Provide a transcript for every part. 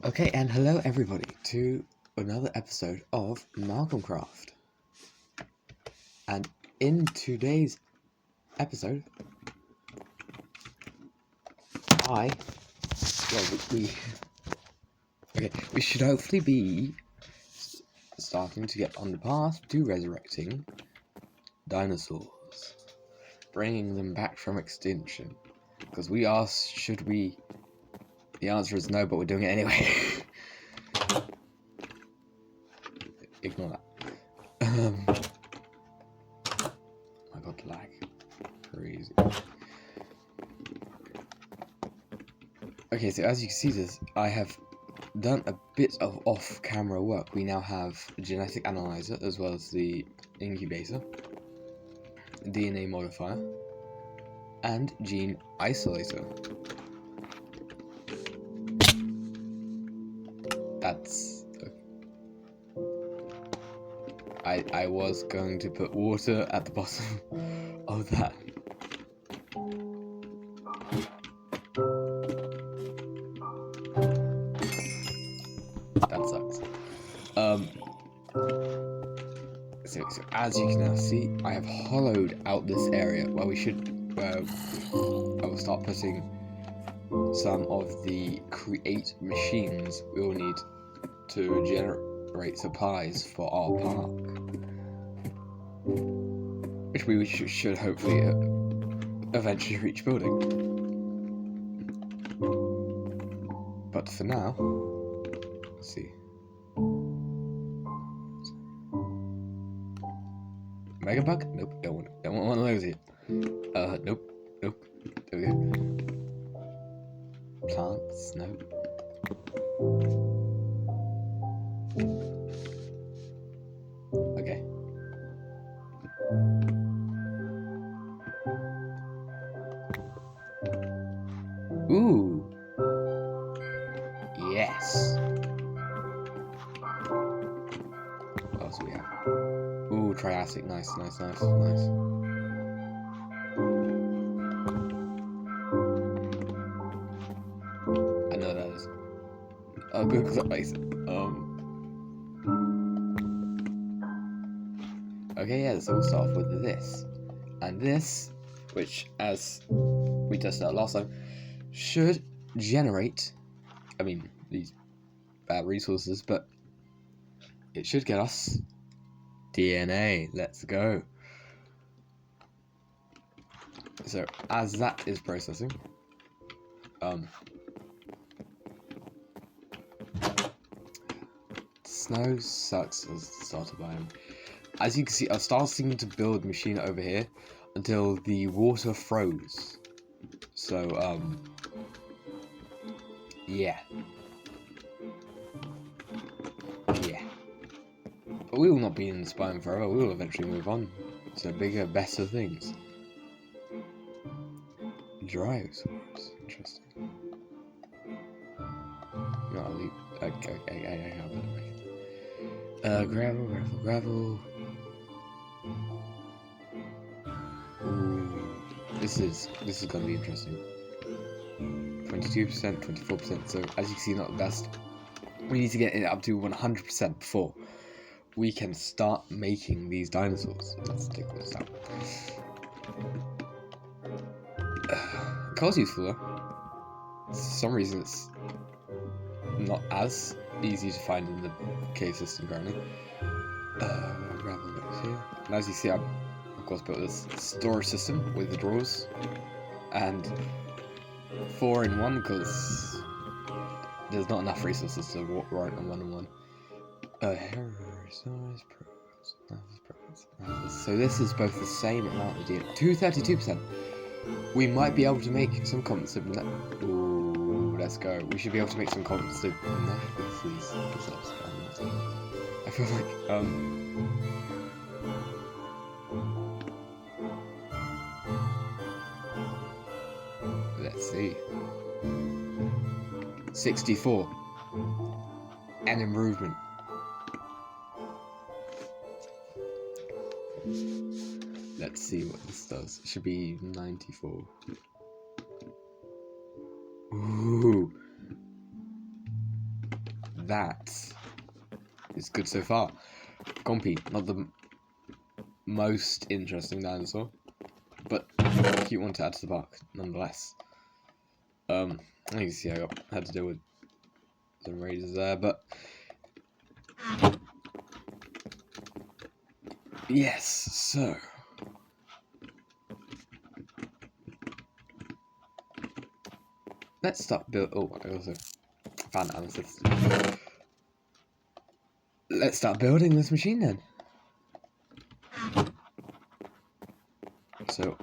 Okay, and hello everybody to another episode of Malcolm Craft. And in today's episode, I, well, we should hopefully be starting to get on the path to resurrecting dinosaurs, bringing them back from extinction. Because we asked, should we? The answer is no, but we're doing it anyway. Ignore that. I got lag. Crazy. Okay, so as you can see this, I have done a bit of off-camera work. We now have a genetic analyzer as well as the incubator, DNA modifier, and gene isolator. That's... I was going to put water at the bottom of that. That sucks. So as you can now see, I have hollowed out this area where I will start putting some of the create machines we will need to generate supplies for our park, which we should hopefully eventually reach building. But for now, let's see. Megabug? Nope, don't want one of those here. Nope. There we go. Plants? Nope. Okay. Ooh. Yes. What else do we have? Ooh, Triassic. Nice. I know that is. I'll Google that later. Okay, yeah, so we'll start off with this. And this, which, as we tested out last time, should generate, these bad resources, but it should get us DNA. Let's go. So, as that is processing, snow sucks as the starter biome. As you can see, I was starting to build machine over here until the water froze. So, yeah. But we will not be in this biome forever. We will eventually move on to bigger, better things. Dinosaurs. Interesting. No, I'll leave. Okay, I can't make it. Gravel. Ooh, this is gonna be interesting. 22%, 24%. So as you can see, not the best. We need to get it up to 100% before we can start making these dinosaurs. Let's take this out. Coal's useful though. For some reason, it's not as easy to find in the cave system currently. Gravel goes here. And as you see, I've of course built this storage system with the drawers and 4 in 1 because there's not enough resources to write on 1 in 1. So this is both the same amount of DNA. 232%. We might be able to make some composite. Ooh, let's go. We should be able to make some composite. I feel like let's see. 64. An improvement. Let's see what this does. It should be 94. Ooh. that is good so far. Compy, not the most interesting dinosaur, but a cute one to add to the park, nonetheless. You can see I had to deal with some raiders there, but yes, so let's start build. Oh, I also found analysis. Let's start building this machine then. So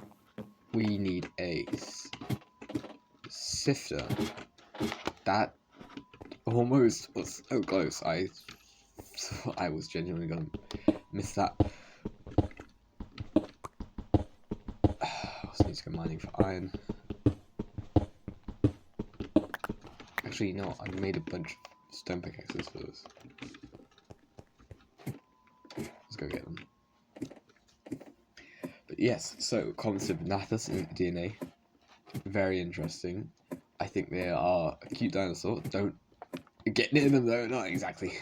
we need a sifter. That almost was so close. I was genuinely gonna miss that. I also need to go mining for iron. Actually, no, I made a bunch of stone pickaxes for this. Let's go get them. But yes, so comments of Nathus in DNA. Very interesting. I think they are a cute dinosaur. Don't get near them though, not exactly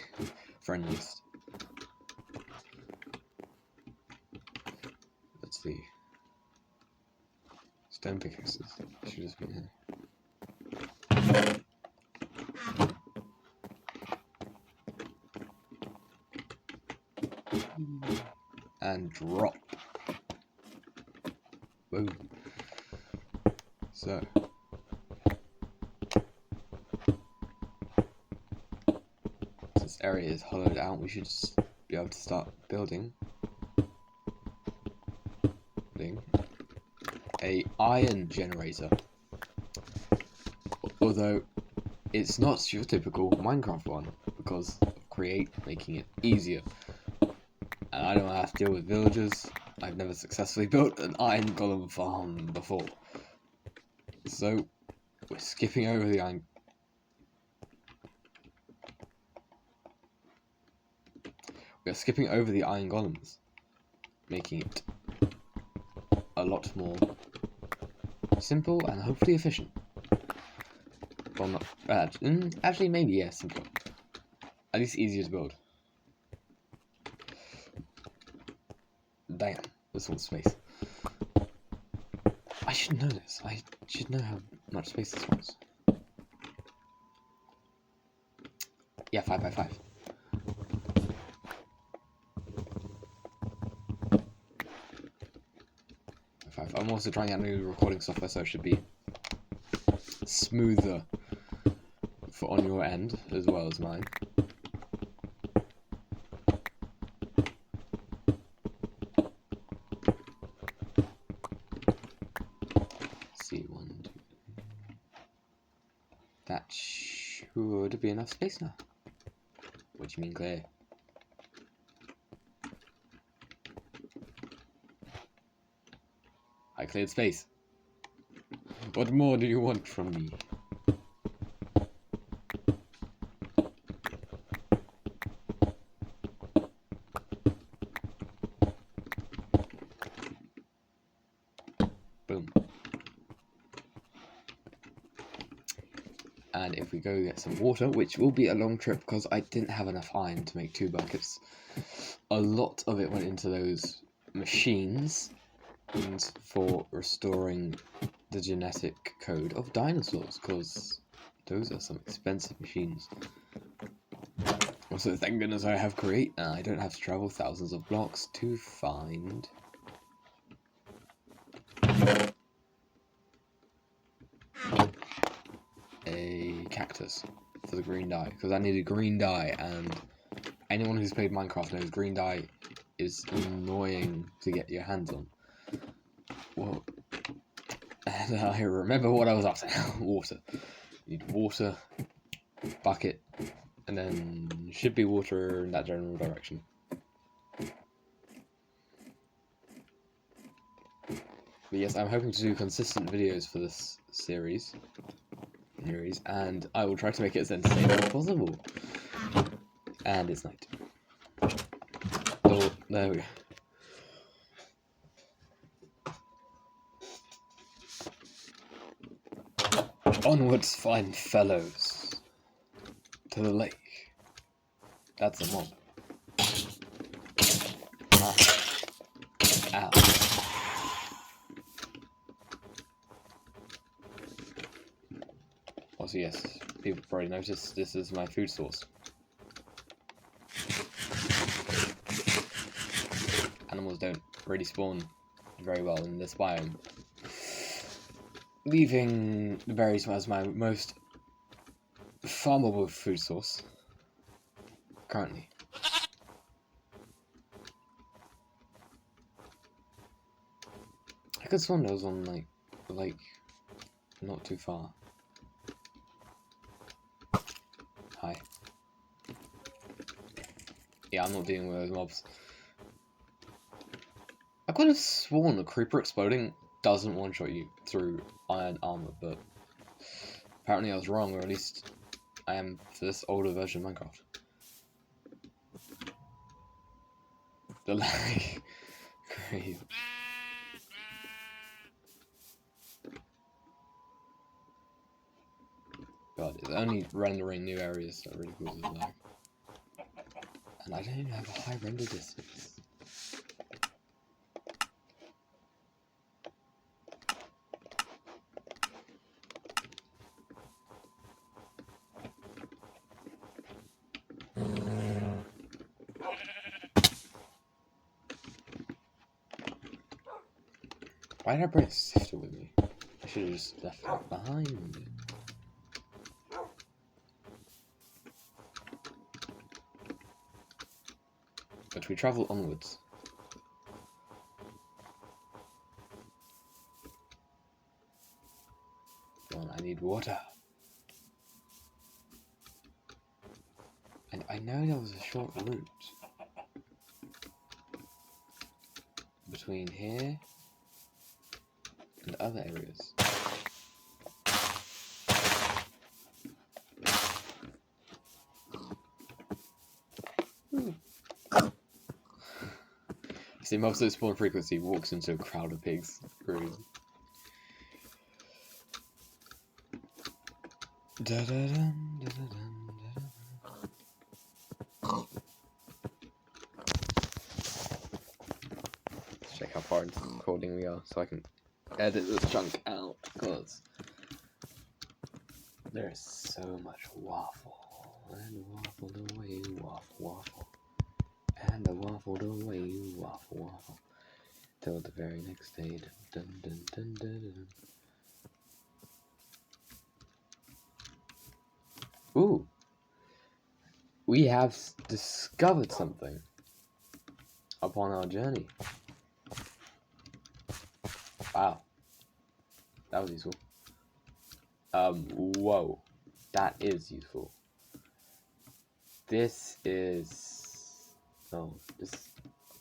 friendliest. Let's see. Stone pickaxes. Should just be here. And drop. Boom. So this area is hollowed out, we should just be able to start building a iron generator. Although it's not your typical Minecraft one, because of create making it easier. And I don't have to deal with villagers. I've never successfully built an iron golem farm before. So we're skipping over the iron. We're skipping over the iron golems, making it a lot more simple and hopefully efficient. Well, not bad. Actually, maybe, yeah, simple. At least easier to build. Damn, this wants space. I should know this. I should know how much space this wants. Yeah, 5 by 5. I'm also trying out new recording software, so it should be smoother for on your end as well as mine. Let's see, 1, 2. That should be enough space now. What do you mean, Claire? I cleared space. What more do you want from me? Boom. And if we go get some water, which will be a long trip because I didn't have enough iron to make 2 buckets. A lot of it went into those machines and for restoring the genetic code of dinosaurs, because those are some expensive machines. Also, thank goodness I have Create, and I don't have to travel thousands of blocks to find a cactus for the green dye, because I need a green dye, and anyone who's played Minecraft knows green dye is annoying to get your hands on. Well, and I remember what I was after now. Water. You need water, bucket, and then should be water in that general direction. But yes, I'm hoping to do consistent videos for this series, and I will try to make it as entertaining as possible. And it's night. Oh, there we go. Onwards, fine fellows, to the lake. That's a mob. Ah. Ow. Also, yes, people probably noticed this is my food source. Animals don't really spawn very well in this biome, leaving the berries as my most farmable food source currently. I could sworn there was on like a lake not too far. Hi. Yeah, I'm not dealing with those mobs. I could have sworn a creeper exploding doesn't one-shot you through iron armor, but apparently I was wrong, or at least I am for this older version of Minecraft. The lag. Great. God, it's only rendering new areas that really causes lag. And I don't even have a high render distance. Why did I bring a sifter with me? I should have just left it behind. But we travel onwards. Well, I need water. And I know there was a short route between here and other areas. See, most of the spawn frequency walks into a crowd of pigs. Really. Let's check how far into the recording we are so I can edit this chunk out, because there is so much waffle. And waffle the way you waffle, waffle. And I waffled away, waffle, waffle. Till the very next day. Dun, dun, dun, dun, dun. Ooh. We have discovered something upon our journey. Wow. That was useful. Whoa. That is useful. This is... Oh, this...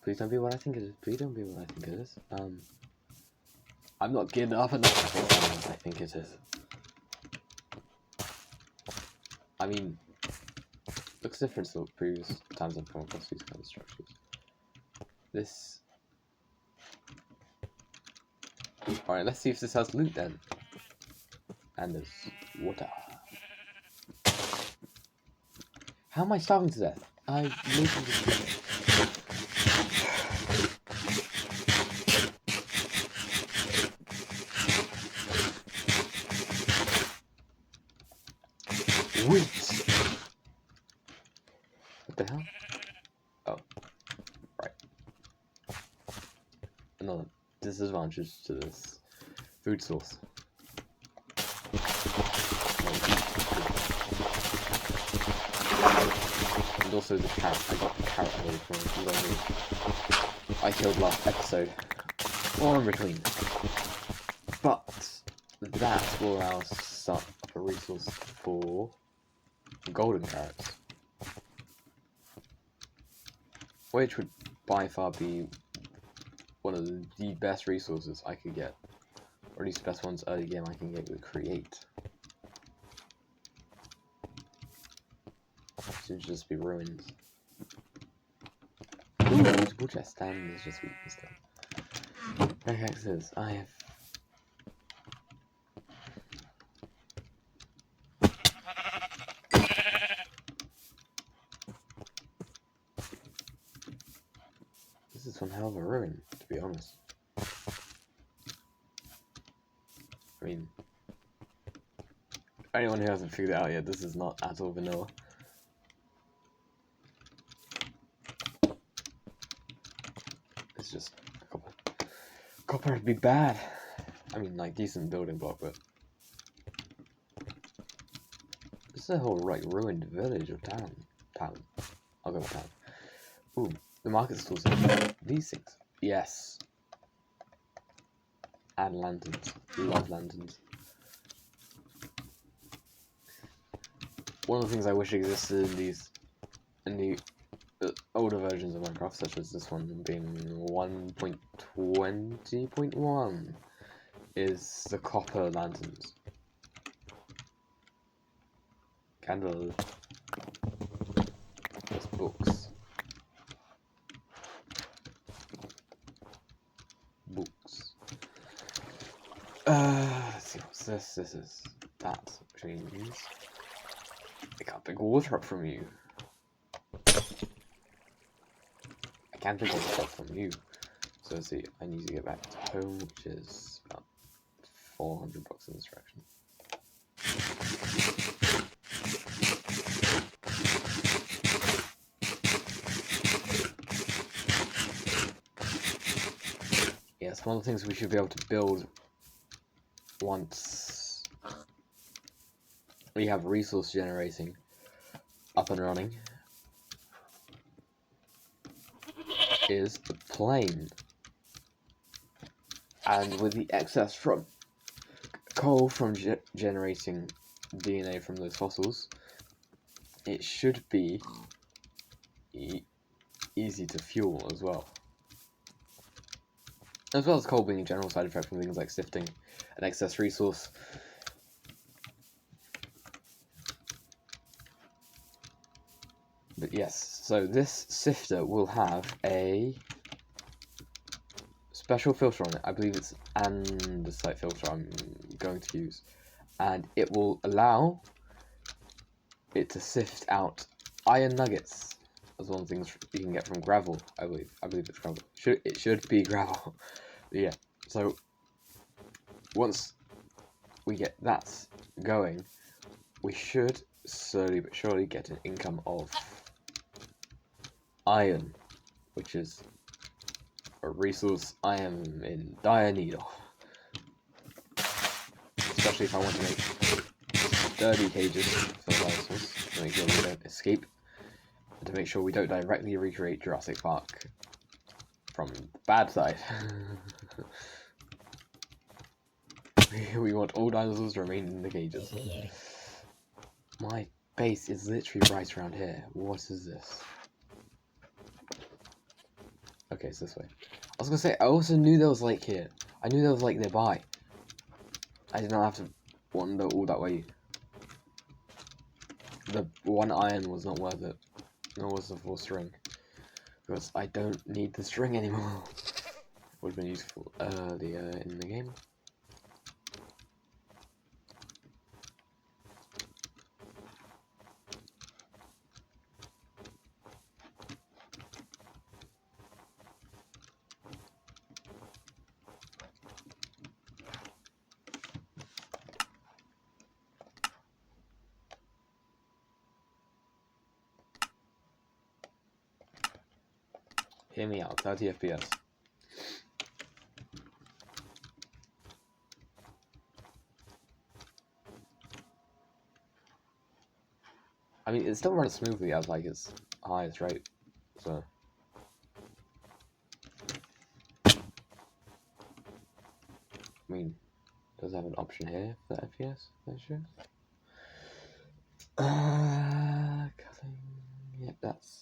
Please don't be what I think it is. Please don't be what I think it is. I'm not getting up enough. I think it is. I mean, looks different to the previous times I've come across these kind of structures. This... Alright, let's see if this has loot then. And there's water. How am I starving to death? I'm making this... Wait! What the hell? Oh. Right. Another disadvantage to this food source. And also the carrot. I got the carrot away from it. I killed last episode. Or in between. But that will allow us to start up a resource for golden carrots. Which would by far be one of the best resources I could get. Or at least the best ones early game I can get with Create. Should just be ruins. Ooh, multiple chest, and there's just weakness there. Pickaxes, I have... is one hell of a ruin, to be honest. I mean, anyone who hasn't figured it out yet, this is not at all vanilla. It's just copper. Copper would be bad. I mean, like, decent building block, but this is a whole, like, ruined village or town. I'll go with town. Ooh, the market stalls. These things. Yes. And lanterns. Love lanterns. One of the things I wish existed in the older versions of Minecraft, such as this one being 1.20.1, is the copper lanterns. Candles. There's books. Let's see, what's this? This is that, which means I can't pick water up from you. I can pick water up from you. So let's see, I need to get back to home, which is about 400 bucks in this direction. Yes, one of the things we should be able to build once we have resource generating up and running is the plane. And with the excess from coal from generating DNA from those fossils, it should be easy to fuel as well. As well as coal being a general side effect from things like sifting an excess resource. But yes, so this sifter will have a special filter on it. I believe it's andesite filter I'm going to use. And it will allow it to sift out iron nuggets. That's one of the things you can get from gravel, I believe. I believe it's gravel. It should be gravel. But yeah, so once we get that going, we should slowly but surely get an income of iron, which is a resource I am in dire need of. Especially if I want to make sturdy cages for the dinosaurs, to make sure we don't escape, and to make sure we don't directly recreate Jurassic Park from the bad side. We want all dinosaurs to remain in the cages. My base is literally right around here. What is this? Okay, it's this way. I was gonna say, I also knew there was like here. I knew there was like nearby. I did not have to wander all that way. The one iron was not worth it. Nor was the 4 string. Because I don't need the string anymore. Would have been useful earlier in the game. Hear me out, 30 FPS. I mean, it still runs smoothly at like its highest rate, so. I mean, does it have an option here for FPS? That should. Culling. Yep, that's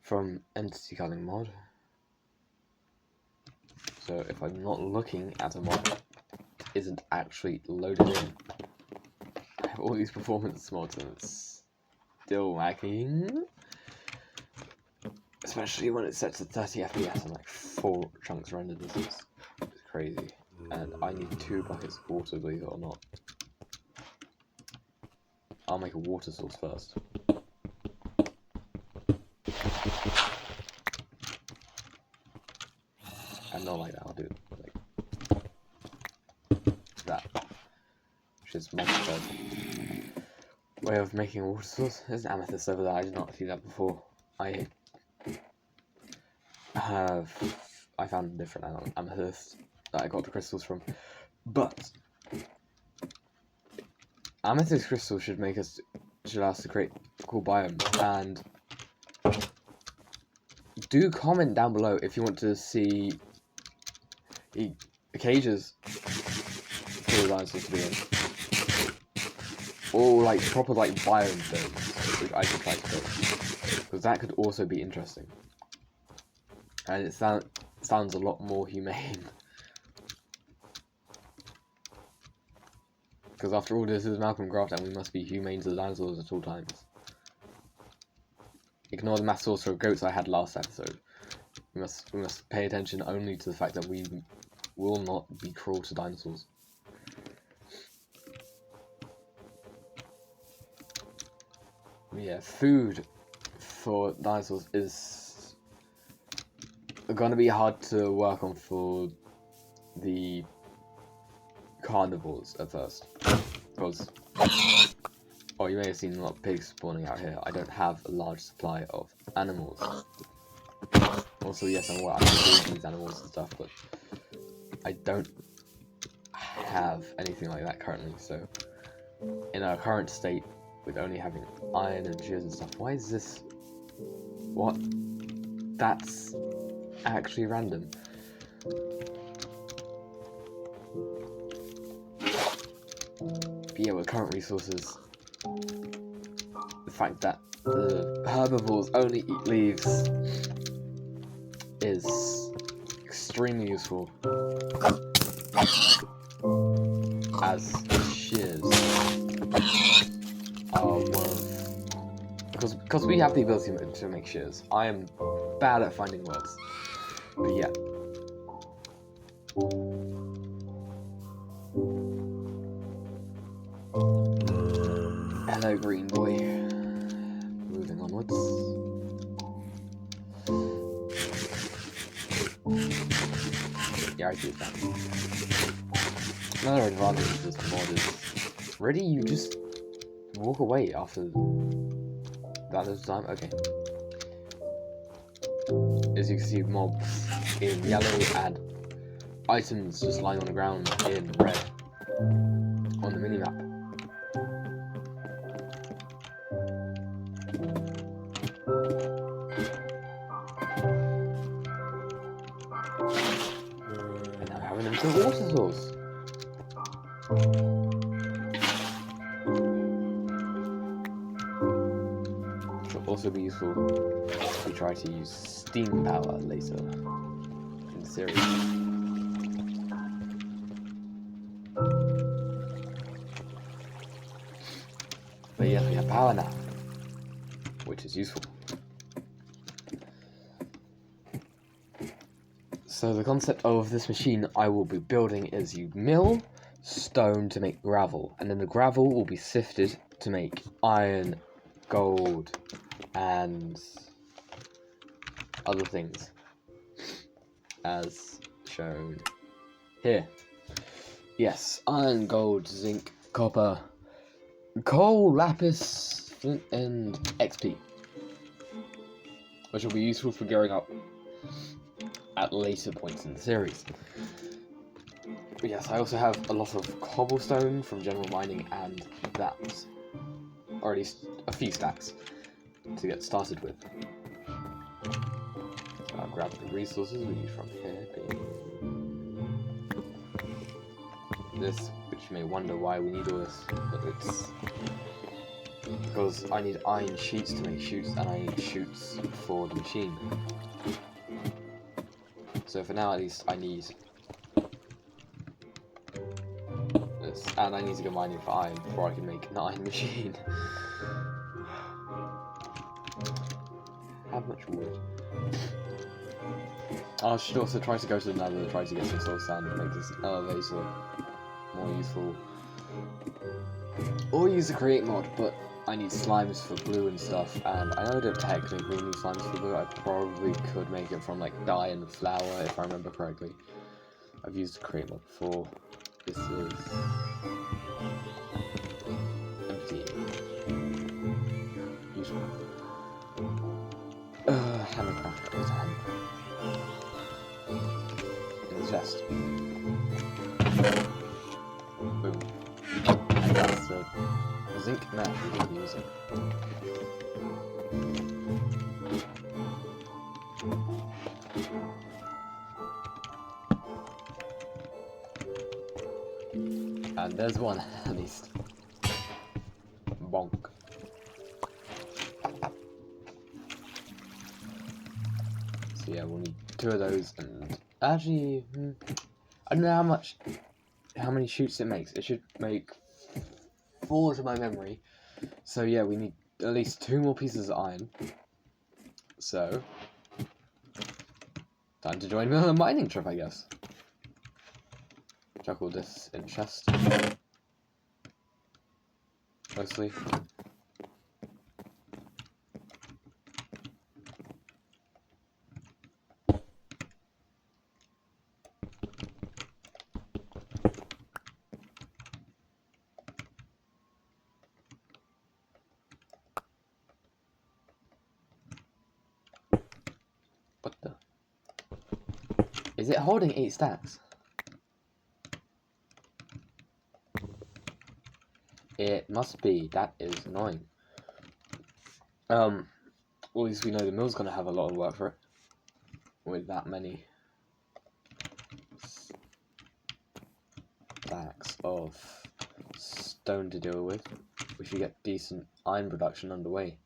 from Entity Culling mod. So if I'm not looking at a mod, it isn't actually loaded in. I have all these performance mods and it's still lagging. Especially when it's set to 30 FPS and like 4 chunks rendered. This is crazy. And I need 2 buckets of water, believe it or not. I'll make a water source first. which is my preferred way of making a water source. There's an amethyst over there. I did not see that before. I found a different amethyst that I got the crystals from, but amethyst crystals should allow us to create cool biomes. And do comment down below if you want to see cages for the dinosaurs to be in, or like proper like biome zones, which I could try to build, because that could also be interesting, and it sounds a lot more humane. Because after all, this is Malcolm Graft, and we must be humane to the dinosaurs at all times. Ignore the mass source of goats I had last episode. We must pay attention only to the fact that we will not be cruel to dinosaurs. Yeah, food for dinosaurs is gonna be hard to work on for the carnivores at first, because you may have seen a lot of pigs spawning out here. I don't have a large supply of animals. Also, yes, I'm aware I can breed these animals and stuff, but I don't have anything like that currently. So, in our current state, with only having iron and shears and stuff, why is this? What? That's actually random. But yeah, with current resources, the fact that the herbivores only eat leaves is extremely useful as shears are one of, because we have the ability to make shears. I am bad at finding words, but yeah. Hello, green boy. Moving onwards. Yeah, I do that. Another advantage of this mod is, really, you just walk away after that little time. Okay. As you can see, mobs in yellow and items just lying on the ground in red on the minimap. And now having them to the water source. Which will also be useful if we try to use steam power later in the series. But yes, we have power now, which is useful. So the concept of this machine I will be building is you mill stone to make gravel, and then the gravel will be sifted to make iron, gold, and other things, as shown here. Yes, iron, gold, zinc, copper, coal, lapis, flint, and XP, which will be useful for gearing up at later points in the series. But yes, I also have a lot of cobblestone from general mining, and that, or at least a few stacks to get started with. So I'll grab the resources we need from here, being this, which you may wonder why we need all this, but it's because I need iron sheets to make chutes, and I need chutes for the machine. So for now, at least, I need this, and I need to go mining for iron before I can make an iron machine. How much wood? I should also try to go to the nether and try to get some soul sand and make this elevator more useful. Or use the create mod, but I need slimes for blue and stuff, and I know I don't technically need slimes for blue. I probably could make it from like dye and flour if I remember correctly. I've used the create mod before. This is the chest. Boom. And that's the zinc mesh we're going to be using. And there's one, at least. Bonk. So yeah, we'll need 2 of those, and actually, I don't know how many shoots it makes. It should make 4 to my memory. So yeah, we need at least 2 more pieces of iron. So, time to join me on a mining trip, I guess. Chuck all this in chest. Mostly. What the? Is it holding 8 stacks? It must be. That is annoying. Well, at least we know the mill's gonna have a lot of work for it. With that many stacks of stone to deal with, we should get decent iron production underway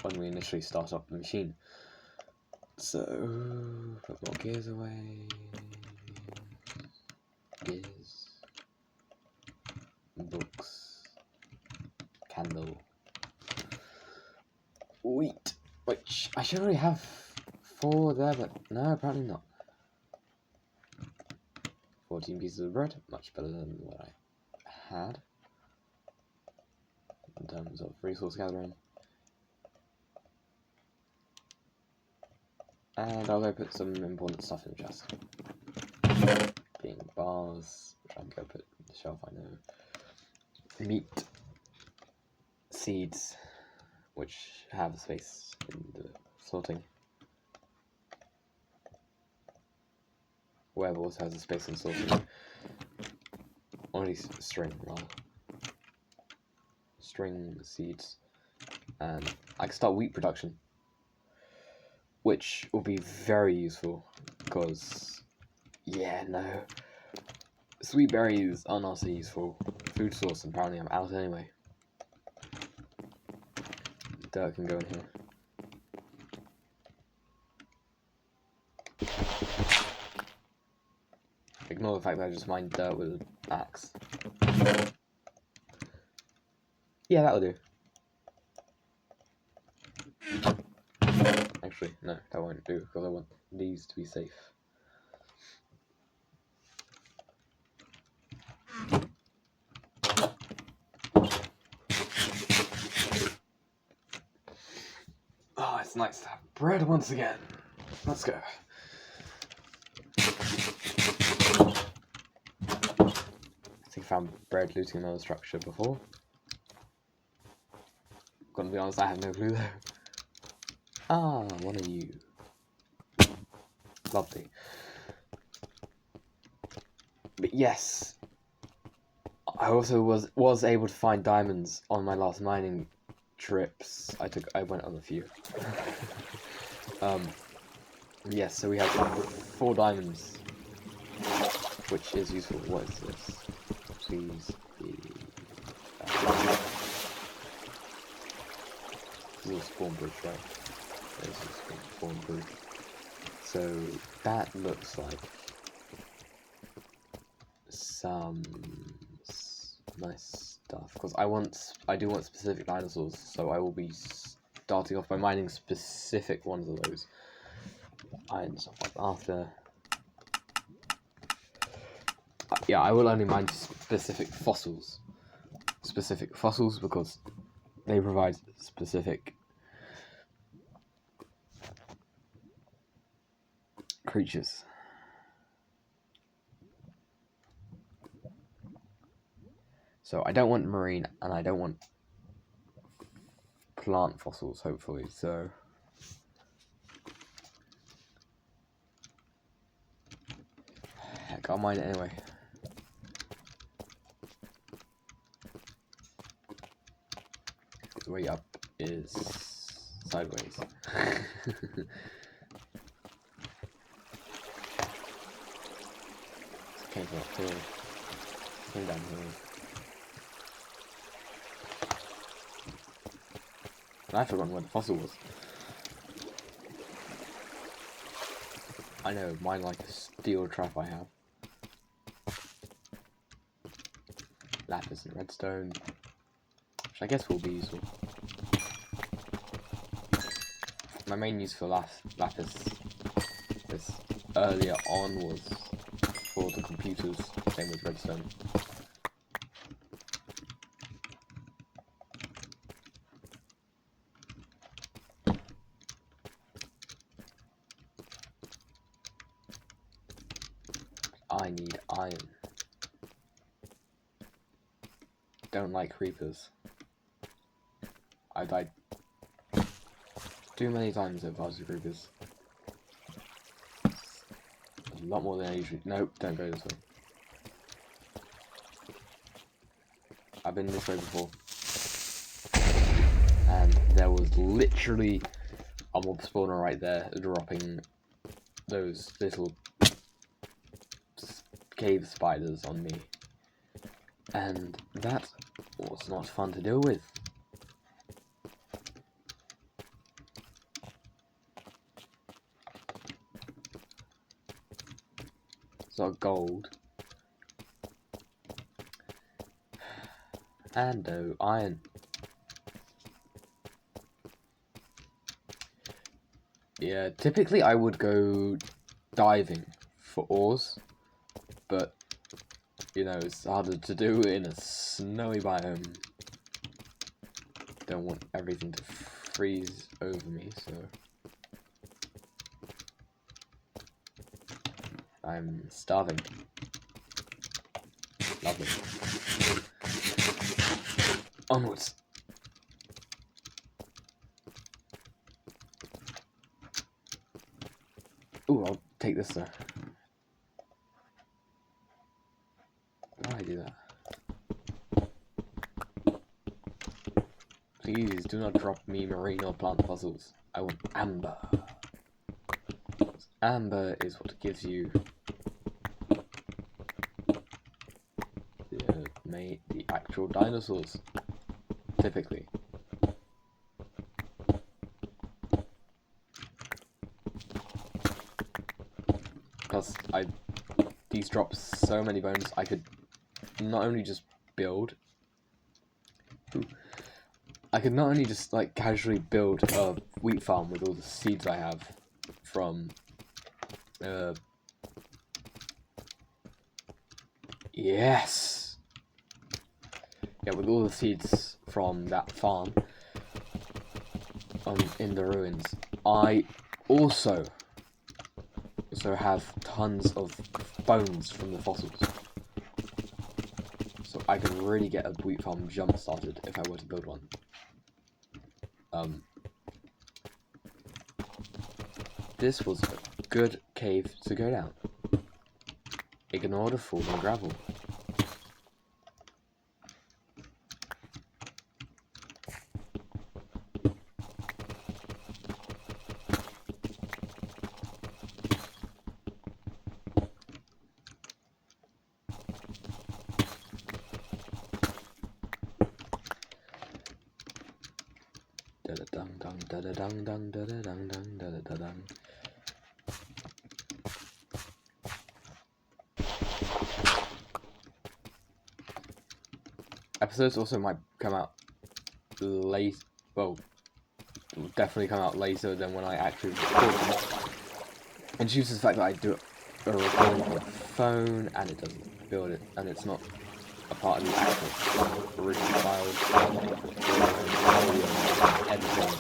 when we initially start up the machine. So, put more gears away. Gears. Books. Candle. Wheat. Which I should already have 4 there, but no, apparently not. 14 pieces of bread, much better than what I had in terms of resource gathering. And I'll go put some important stuff in the chest. Being bars, which I can go put in the shelf, I know. Meat. Seeds, which have space in the sorting. Web also has a space in sorting. Or at least string, rather. String, seeds. And I can start wheat production, which will be very useful, because, yeah, no, sweet berries are not a useful food source, and apparently I'm out anyway. Dirt can go in here. Ignore the fact that I just mined dirt with an axe. Yeah, that'll do. Actually, no, that won't do, because I want these to be safe. Oh, it's nice to have bread once again. Let's go. I think I found bread looting another structure before. Gonna be honest, I have no clue though. Ah, one of you. Lovely. But yes, I also was able to find diamonds on my last mining trips. I went on a few. Yes, so we have 4 diamonds, which is useful. What is this? Please be. This is a spawn bridge, right? This is a spawn bridge. So that looks like some nice stuff, because I do want specific dinosaurs, so I will be starting off by mining specific ones of those. And stuff like after. Yeah, I will only mine specific fossils. Specific fossils because they provide specific creatures. So I don't want marine, and I don't want plant fossils, hopefully, so Can't mine it anyway. The way up is sideways. Came from up here. Came down here. I've forgotten where the fossil was. I know, mine like a steel trap I have. Lapis and redstone, which I guess will be useful. My main use for lapis this earlier on was for the computers, same with redstone. I need iron. Don't like creepers. I died too many times so far to creepers. A lot more than I usually. Nope, don't go this way. I've been this way before. And there was literally a mob spawner right there dropping those little cave spiders on me. And that was not fun to deal with. So gold. And no iron. Yeah, typically I would go diving for ores, but you know, it's harder to do in a snowy biome. Don't want everything to freeze over me, so I'm starving. Lovely. Onwards. Ooh, I'll take this though. Why did I do that? Please do not drop me marine or plant puzzles. I want amber. Amber is what gives you the actual dinosaurs, typically. Plus, these drop so many bones, I could not only just build, I could not only just like casually build a wheat farm with all the seeds I have from, yes! Yeah, with all the seeds from that farm in the ruins, I also have tons of bones from the fossils. So I could really get a wheat farm jump started if I were to build one. This was a good cave to go down. Ignore the fallen gravel. Episodes also might come out late. Well, will definitely come out later than when I actually record them. And due to the fact that I do a recording on a phone and it doesn't build it, and it's not a part of the actual original files, editing.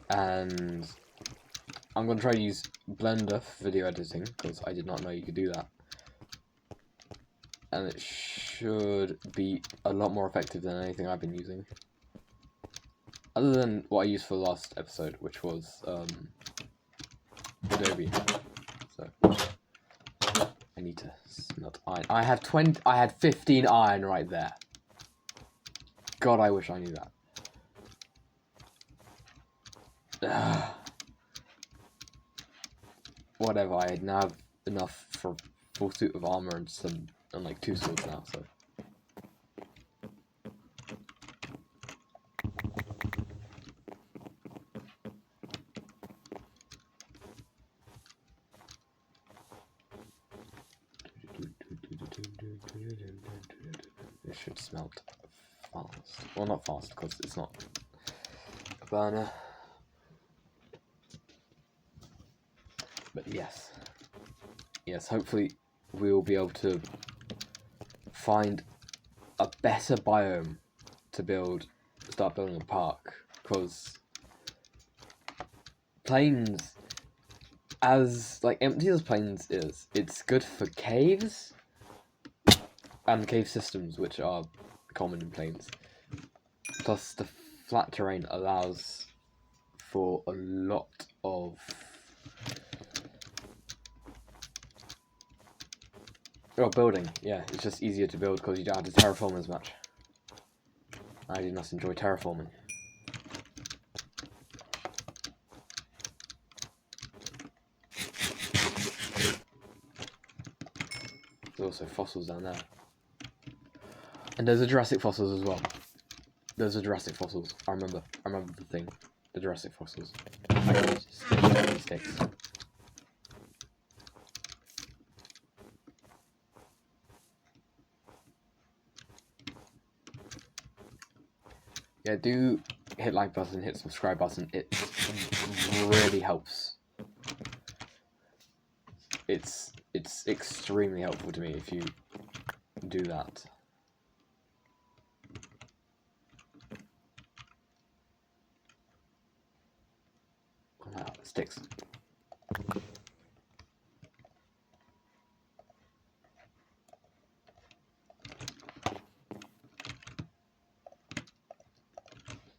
And I'm going to try to use Blender for video editing, because I did not know you could do that. And it should be a lot more effective than anything I've been using. Other than what I used for the last episode, which was Adobe. So I need to smelt iron. I have 20. I had 15 iron right there. God, I wish I knew that. Ugh. Whatever. I now have enough for a full suit of armor and like 2 swords now. So. It should smelt fast. Well, not fast, because it's not a burner. But yes. Yes, hopefully we'll be able to find a better biome to start building a park. Because plains, as like empty as plains is, it's good for caves and cave systems, which are common in plains. Plus, the flat terrain allows for a lot of building. Yeah, it's just easier to build because you don't have to terraform as much. I do not enjoy terraforming. There's also fossils down there. And there's a Jurassic fossils as well. There's a Jurassic fossils. I remember the thing. The Jurassic fossils. I need sticks. Yeah, do hit like button, hit subscribe button. It really helps. It's extremely helpful to me if you do that. Oh, sticks.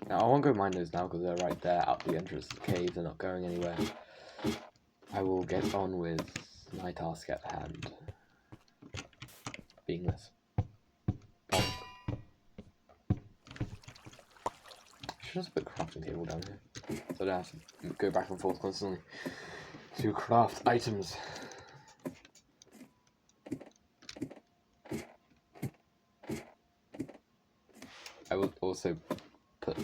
Now, I won't go mine those now because they're right there out the entrance to the cave. They're not going anywhere. I will get on with my task at hand. Being this. Oh. I should just put a crafting table down here. So I don't have to go back and forth constantly to craft items. I will also put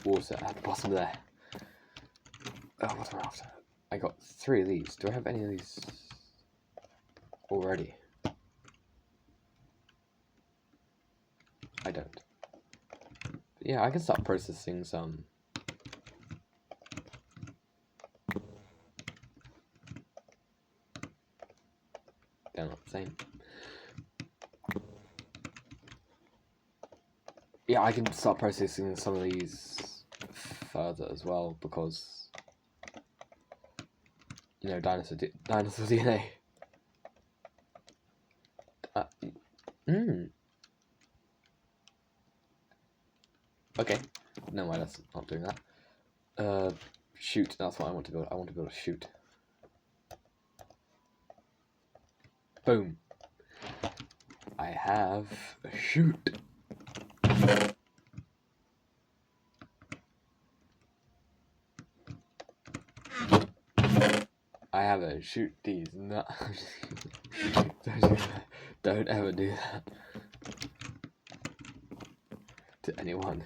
water at the bottom there. Oh, what am I after? I got 3 of these. Do I have any of these already? I don't. But yeah, I can start processing some. They're not the same. Yeah, I can start processing some of these further as well because, you know, dinosaur DNA. Okay. No, why that's not doing that. Shoot. That's what I want to build. I want to build a shoot. Boom. I have a shoot. I have a shoot these. No. Don't ever do that to anyone.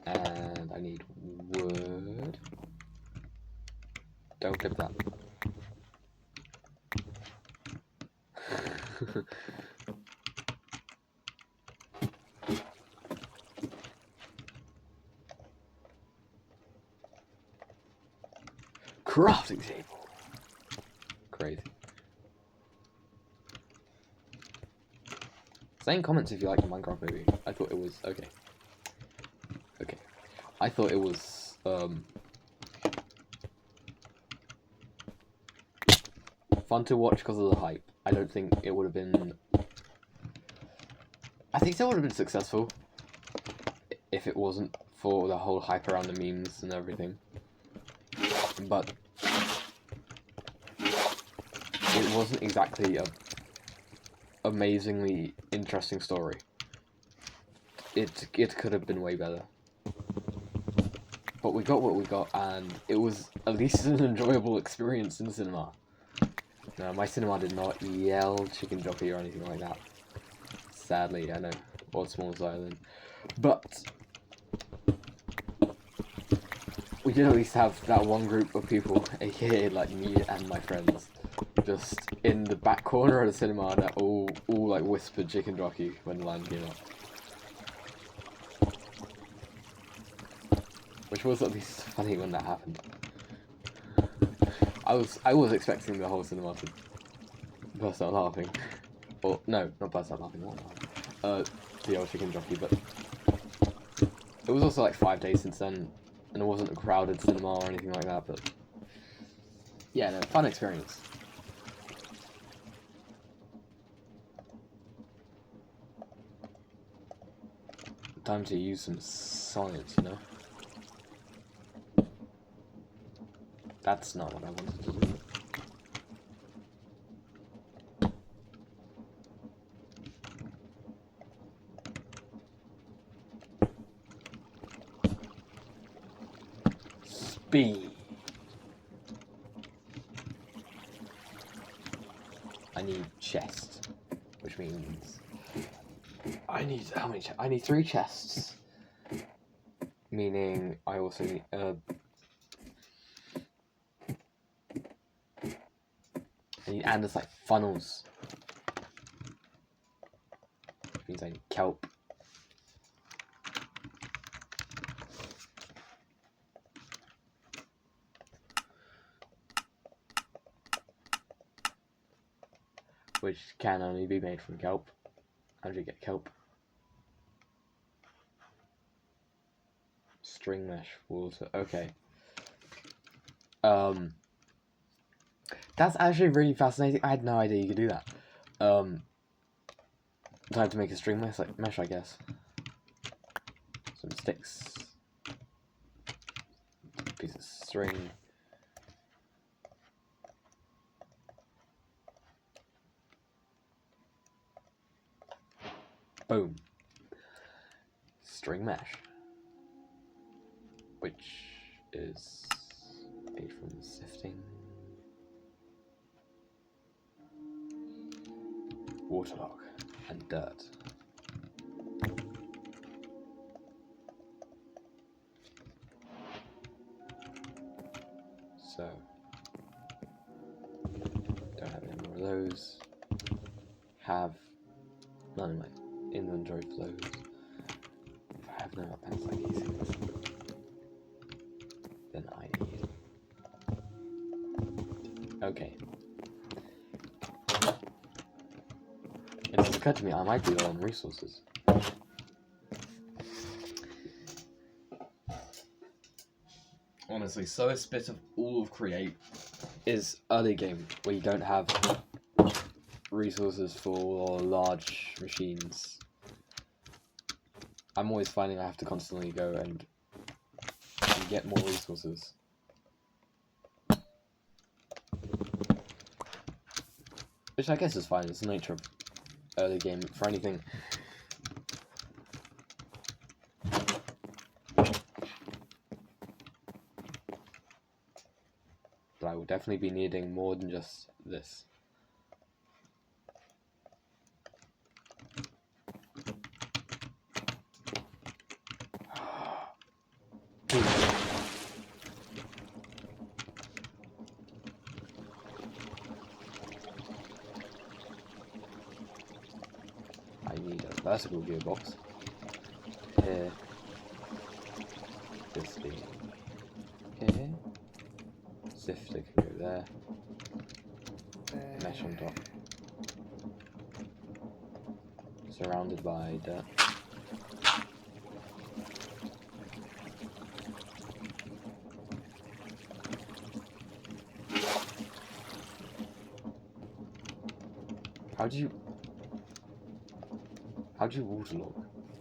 And I need wood. Don't clip that. Crafting table. Crazy. Say in comments if you like the Minecraft movie. I thought it was okay. Okay. I thought it was fun to watch because of the hype. I don't think it would have been. I think it would have been successful if it wasn't for the whole hype around the memes and everything. But it wasn't exactly a amazingly interesting story. It could have been way better. But we got what we got, and it was at least an enjoyable experience in the cinema. No, my cinema did not yell chicken jockey or anything like that. Sadly, I know, Baltimore's Island. But we did at least have that one group of people, aka like me and my friends, just in the back corner of the cinema that all like whispered chicken jockey when the line came up. Which was at least funny when that happened. I was expecting the whole cinema to burst out laughing. Or no, not burst out laughing, the old chicken jockey, but it was also like 5 days since then, and it wasn't a crowded cinema or anything like that, but yeah, no, fun experience. Time to use some science, you know? That's not what I wanted to do. Speed. I need chest, which means I need how many? I need 3 chests. Meaning I also need and there's like funnels. Which means I need kelp. Which can only be made from kelp. How do you get kelp? String mesh, water. Okay. That's actually really fascinating. I had no idea you could do that. Time to make a string mesh, I guess. Some sticks. Piece of string. Boom. String mesh. Which is made from sifting waterlogged and dirt. So, don't have any more of those. Have none in my inventory for those. If I have no weapons like these things, then I need. Okay. It just occurred to me I might be low on resources. Honestly, slowest bit of all of Create is early game, where you don't have resources for large machines. I'm always finding I have to constantly go and get more resources. Which I guess is fine, it's the nature of early game for anything. But I will definitely be needing more than just this. I need a vertical gearbox. Here. This being here. Sifter can go there. Mesh on top. Surrounded by dirt. How do you waterlog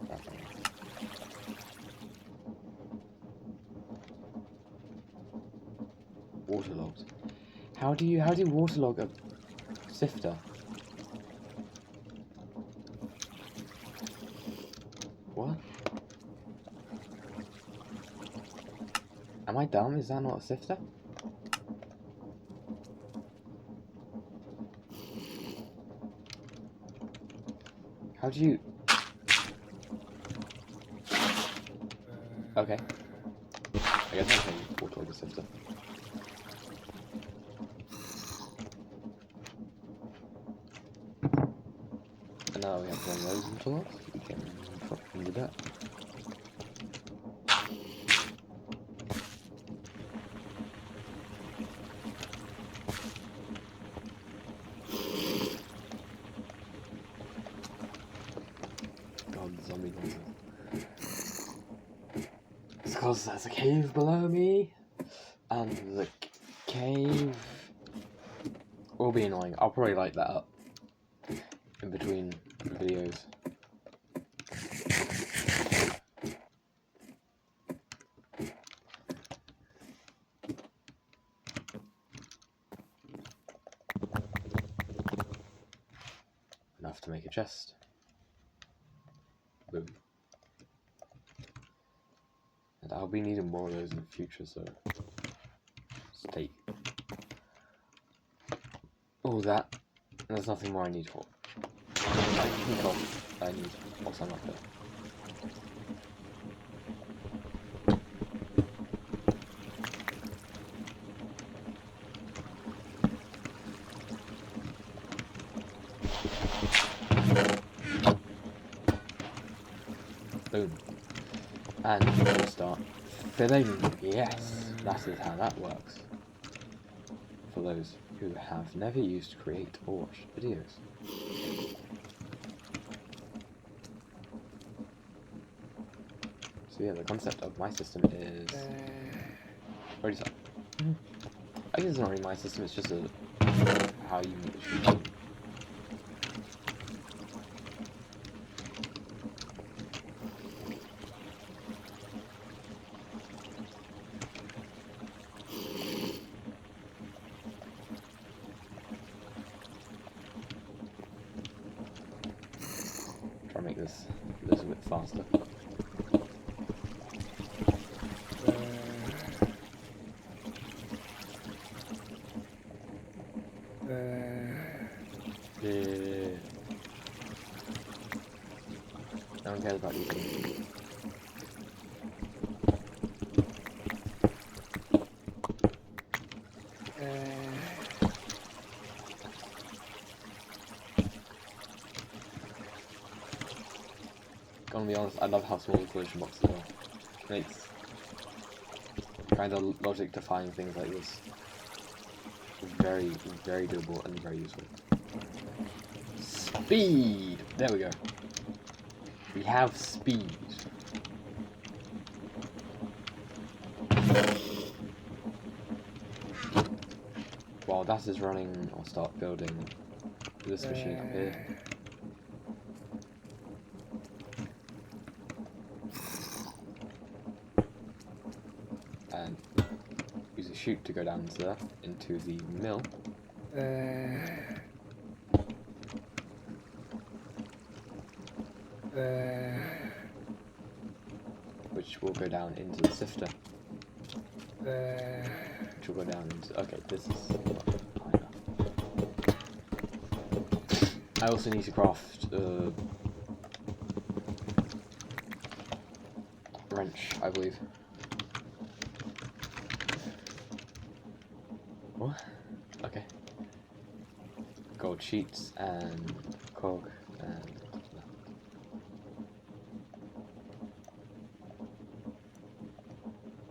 that thing? Waterlogged. How do you waterlog a sifter? What? Am I dumb? Is that not a sifter? How do you... Okay. I guess I can waterlog a sifter. And now we have one of those waterlogs. We can fucking do that. Zombie monster. It's because there's a cave below me, and the cave will be annoying. I'll probably light that up in between videos. Enough to make a chest. Boom. And I'll be needing more of those in the future, so stay. All that. And there's nothing more I need for. I need what's on up there. Boom. And we'll start filling. Yes, that is how that works. For those who have never used Create or watched videos. So yeah, the concept of my system is... Already said. I guess it's not really my system, it's just how you make the machine. Try to make this a little bit faster. No one cares about these things. Gonna be honest, I love how small the collision boxes are. It makes kind of logic defying things like this very, very doable and very useful. Speed! There we go. We have speed. While that is running, I'll start building this machine up here. And use a chute to go down into the mill. Which will go down into the sifter. Which will go down into... Okay, this is high enough. I also need to craft wrench, I believe. What? Okay. Gold sheets and cog and...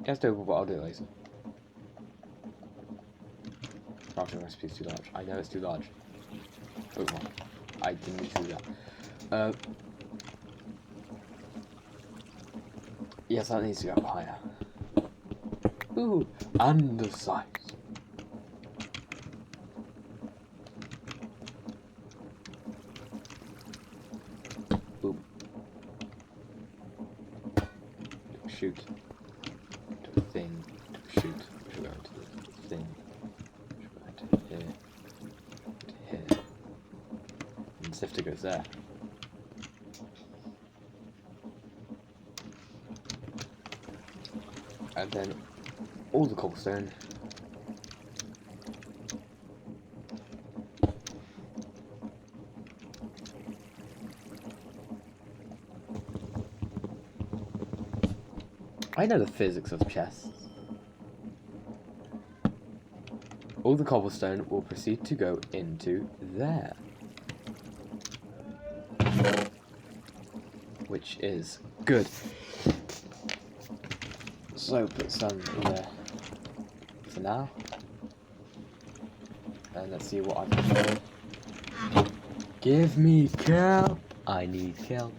Yeah, it's doable, but I'll do it later. Crafting recipe is too large. I know it's too large. Oh, well, I didn't need to do that. Yes, that needs to go up higher. Ooh, and the size. Boom. Shoot. Thing, shoot, which will go into the thing. snifter goes there. And then all the cobblestone. I know the physics of chess. All the cobblestone will proceed to go into there. Which is good. So put some in there for now. And let's see what I can do. Give me kelp! I need kelp.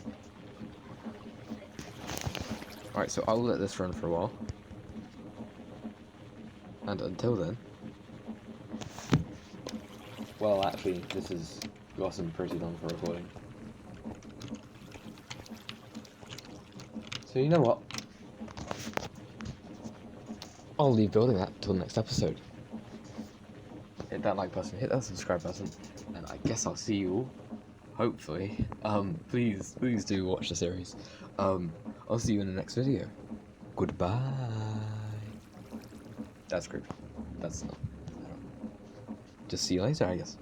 Alright, so I'll let this run for a while. And until then... Well, actually, this has gotten pretty long for recording. So you know what? I'll leave building that until the next episode. Hit that like button, hit that subscribe button, and I guess I'll see you all, hopefully. Please do watch the series. I'll see you in the next video. Goodbye. That's creepy. That's not. Just see you later, I guess.